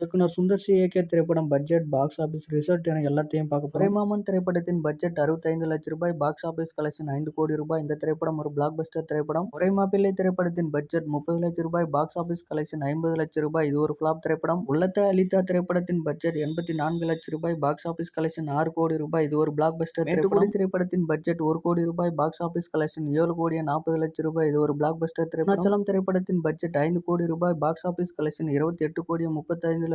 இயக்குனர் சுந்தர் சி இயக்கிய திரைப்படம், பட்ஜெட், பாக்ஸ் ஆபீஸ், ரிசல்ட் என எல்லாத்தையும் பார்க்க போறோம். துரைமாமன் திரைப்படத்தின் பட்ஜெட் ரூ. 65,00,000, பாக்ஸ் ஆபீஸ் கலெக்ஷன் ரூ. 5,00,00,000. இந்த திரைப்படம் ஒரு பிளாக் பஸ்டர் திரைப்படம். ஒரே மாப்பிள்ளை திரைப்படத்தின் பட்ஜெட் ரூ. 30,00,000, பாக்ஸ் ஆபீஸ் கலெக்ஷன் ரூ. 50,00,000. இது ஒரு பிளாப் திரைப்படம். உள்ளத்தை அளித்தா திரைப்படத்தின் பட்ஜெட் ரூ. 84,00,000, பாக்ஸ் ஆபீஸ் கலெக்ஷன் ரூ. 6,00,00,000. இது ஒரு பிளாக் பஸ்டர் திரைப்படம். மேட்டுக்குடி திரைப்படத்தின் பட்ஜெட் ரூ. 1,00,00,000, பாக்ஸ் ஆபீஸ் கலெக்ஷன் ரூ. 7,40,00,000. இது ஒரு பிளாக் பஸ்டர் திரைப்படம். அருணாச்சலம் திரைப்படத்தின் பட்ஜெட் ரூ. 5,00,00,000, பாக்ஸ் ஆபீஸ் கலெக்ஷன் ரூ. 28,35,00,000.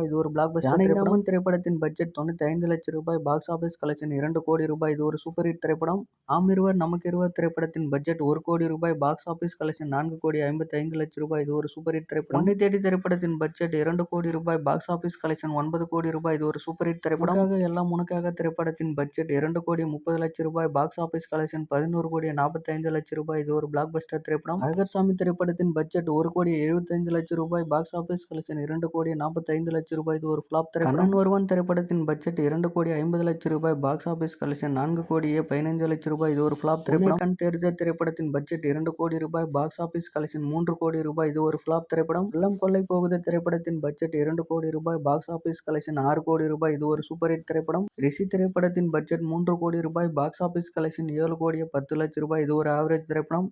இது ஒரு பிளாக் பஸ்டர் திரைப்படம். திரைப்படத்தின் பட்ஜெட் ரூ. 95,00,000, பாக்ஸ் ஆபீஸ் கலெக்ஷன் ரூ. 2,00,00,000. இது ஒரு சூப்பர் ஹிட் திரைப்படம். நாம் இருவர் நமக்கு இருவர் திரைப்படத்தின் பட்ஜெட் ரூ. 1,00,00,000, பாக்ஸ் ஆபீஸ் கலெக்ஷன் ரூ. 4,55,00,000. இது ஒரு சூப்பர் ஹிட் திரைப்படம். உன்னை தேடி திரைப்படத்தின் பட்ஜெட் ரூ. 2,00,00,000, பாக்ஸ் ஆபீஸ் கலெக்ஷன் ரூ. 9,00,00,000. இது ஒரு சூப்பர் ஹிட் திரைப்படம். உனக்காக எல்லாம் உனக்காக திரைப்படத்தின் பட்ஜெட் ரூ. 2,30,00,000, பாக்ஸ் ஆபீஸ் கலெக்ஷன் ரூ. 11,45,00,000. இது ஒரு பிளாக் பஸ்டர் திரைப்படம். அழகர்சாமி திரைப்படத்தின் பட்ஜெட் ரூ. 1,75,00,000, பாக்ஸ் ஆபீஸ் கலெக்ஷன் ரூ. 2,45,00,000. இது ஒரு ஃபிளாப் திரைப்படம். கண்ணன் ஒருவன் திரைப்படத்தின் பட்ஜெட் ரூ. 2,50,00,000, பாக்ஸ் ஆபீஸ் கலெக்ஷன் ரூ. 4,15,00,000. இது ஒரு ஃபிளாப் திரைப்படம். கண் தேர்ந்த திரைப்படத்தின் பட்ஜெட் ரூ. 2,00,00,000, பாக்ஸ் ஆபீஸ் கலெக்ஷன் ரூ. 3,00,00,000. இது ஒரு ஃபிளாப் திரைப்படம். உள்ளம் கொள்ளை போகுது திரைப்படத்தின் பட்ஜெட் ரூ. 2,00,00,000, பாக்ஸ் ஆபீஸ் கலெக்ஷன் ரூ. 6,00,00,000. இது ஒரு சூப்பர் ஹிட் திரைப்படம். ரிஷி திரைப்படத்தின் பட்ஜெட் ரூ. 3,00,00,000, பாக்ஸ் ஆபீஸ் கலெக்ஷன் ரூ. 7,10,00,000. இது ஒரு ஆவரேஜ் திரைப்படம்.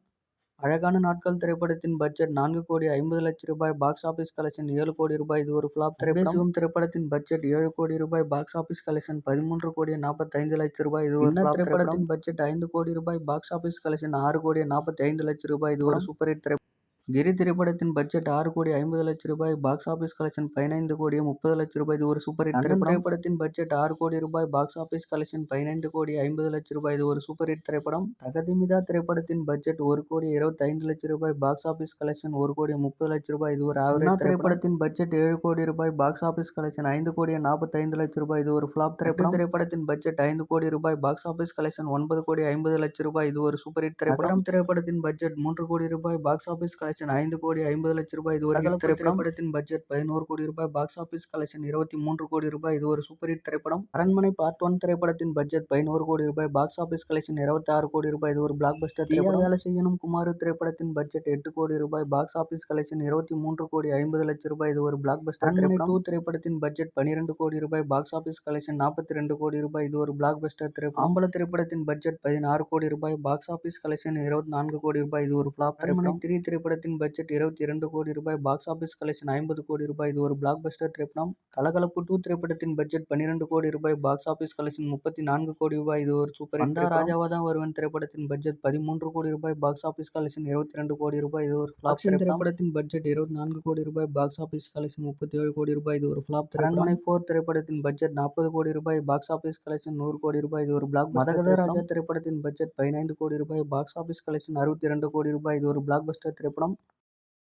அழகான நாட்கள் திரைப்படத்தின் பட்ஜெட் ரூ. 4,50,00,000, பாக்ஸ் ஆபீஸ் கலெக்ஷன் ரூ. 7,00,00,000. இது ஒரு ஃபிளாப் திரைப்படம். சிவம் திரைப்படத்தின் பட்ஜெட் ரூ. 7,00,00,000, பாக்ஸ் ஆபீஸ் கலெக்ஷன் ரூ. 13,45,00,000. இது ஒரு ஃபிளாப் திரைப்படத்தின் பட்ஜெட் ரூ. 5,00,00,000, பாக்ஸ் ஆபீஸ் கலெக்ஷன் ரூ. 6,45,00,000. இது ஒரு சூப்பர் ஹிட் திரைப்படம். கிரி திரைப்படத்தின் பட்ஜெட் ரூ. 6,50,00,000, பாக்ஸ் ஆபீஸ் கலெக்ஷன் ரூ. 15,30,00,000. இது ஒரு சூப்பர் ஹிட் திரைப்படம். திரைப்படத்தின் பட்ஜெட் ரூ. 6,00,00,000, பாக்ஸ் ஆபீஸ் கலெக்ஷன் ரூ. 15,50,00,000. இது ஒரு சூப்பர் ஹிட் திரைப்படம். தகதிமிதா திரைப்படத்தின் பட்ஜெட் ரூ. 1,25,00,000, பாக்ஸ் ஆபீஸ் கலெக்ஷன் ரூ. 1,30,00,000. இது ஒரு ஆவரேஜ் திரைப்படத்தின் பட்ஜெட் ரூ. 7,00,00,000, பாக்ஸ் ஆபீஸ் கலெக்ஷன் ரூ. 5,45,00,000. இது ஒரு ஃபிளாப் திரைப்படம். திரைப்படத்தின் பட்ஜெட் ரூ. 5,00,00,000, பாக்ஸ் ஆபீஸ் கலெக்ஷன் ரூ. 9,50,00,000. இது ஒரு சூப்பர் ஹிட் திரைப்படம். திரைப்படத்தின் பட்ஜெட் ரூ. 3,00,00,000, பாக்ஸ் ஆபீஸ் கலெக்ஷன் ரூ. 5,50,00,000. இது ஒரு ஹிட் திரைப்படம். திரைப்படத்தின் பட்ஜெட் ரூ. 11,00,00,000, பாக்ஸ் ஆபீஸ் கலெக்ஷன் ரூ. 23,00,00,000. இது ஒரு சூப்பர் ஹிட் திரைப்படம். அரண்மனை பார்ட் 1 திரைப்படத்தின் பட்ஜெட் ரூ. 11,00,00,000, பாக்ஸ் ஆபீஸ் கலெக்ஷன் ரூ. 26,00,00,000. இது ஒரு பிளாக் பஸ்டர் திரைப்படம். வேலை செய்யணும் குமார் திரைப்படத்தின் பட்ஜெட் ரூ. 8,00,00,000, பாக்ஸ் ஆபீஸ் கலெக்ஷன் ரூ. 23,50,00,000. இது ஒரு பிளாக் பஸ்டர் திரைப்படம். 2 திரைப்படத்தின் பட்ஜெட் ரூ. 12,00,00,000, பாக்ஸ் ஆபீஸ் கலெக்ஷன் ரூ. 42,00,00,000. இது ஒரு பிளாக் பஸ்டர் திரைப்படம். ஆம்பள திரைப்படத்தின் பட்ஜெட் ரூ. 16,00,00,000, பாக்ஸ் ஆபீஸ் கலெக்ஷன் ரூ. 24,00,00,000. இது ஒரு பிளாப் திரைப்படம். 3 திரைப்படத்தின் பட்ஜெட் ரூ. 22,00,00,000, பாக்ஸ் ஆபீஸ் கலெக்ஷன் ரூ. 50,00,00,000. இது ஒரு பிளாக் பஸ்டர் திரைப்படம். கலகலப்பு 2 திரைப்படத்தின் பட்ஜெட் ரூ. 12,00,00,000, பாக்ஸ் ஆபீஸ் கலெக்ஷன் ரூ. 34,00,00,000. இது ஒரு சூப்பர் ஹிட் திரைப்படம். ராஜாவா தான் வருவன் திரைப்படத்தின் பட்ஜெட் ரூ. 13,00,00,000, பாக்ஸ் ஆபீஸ் கலெக்ஷன் ரூ. 22,00,00,000. இது ஒரு ஃபிளாப் திரைப்படத்தின் பட்ஜெட் ரூ. 24,00,00,000, பாக்ஸ் ஆபீஸ் கலெக்ஷன் ரூ. 37,00,00,000. இது ஒரு ஃபிளாப் திரைப்படம். அரண்மனை 4 திரைப்படத்தின் பட்ஜெட் ரூ. 40,00,00,000, பாக்ஸ் ஆபீஸ் கலெக்ஷன் ரூ. 100,00,00,000. இது ஒரு பிளாக் பஸ்டர். மரகத ராஜா திரைப்படத்தின் பட்ஜெட் ரூ. 15,00,00,000, பாக்ஸ் ஆபீஸ் கலெக்ஷன் ரூ. 62,00,00,000. இது ஒரு பிளாக் பஸ்டர் திரைப்படம்.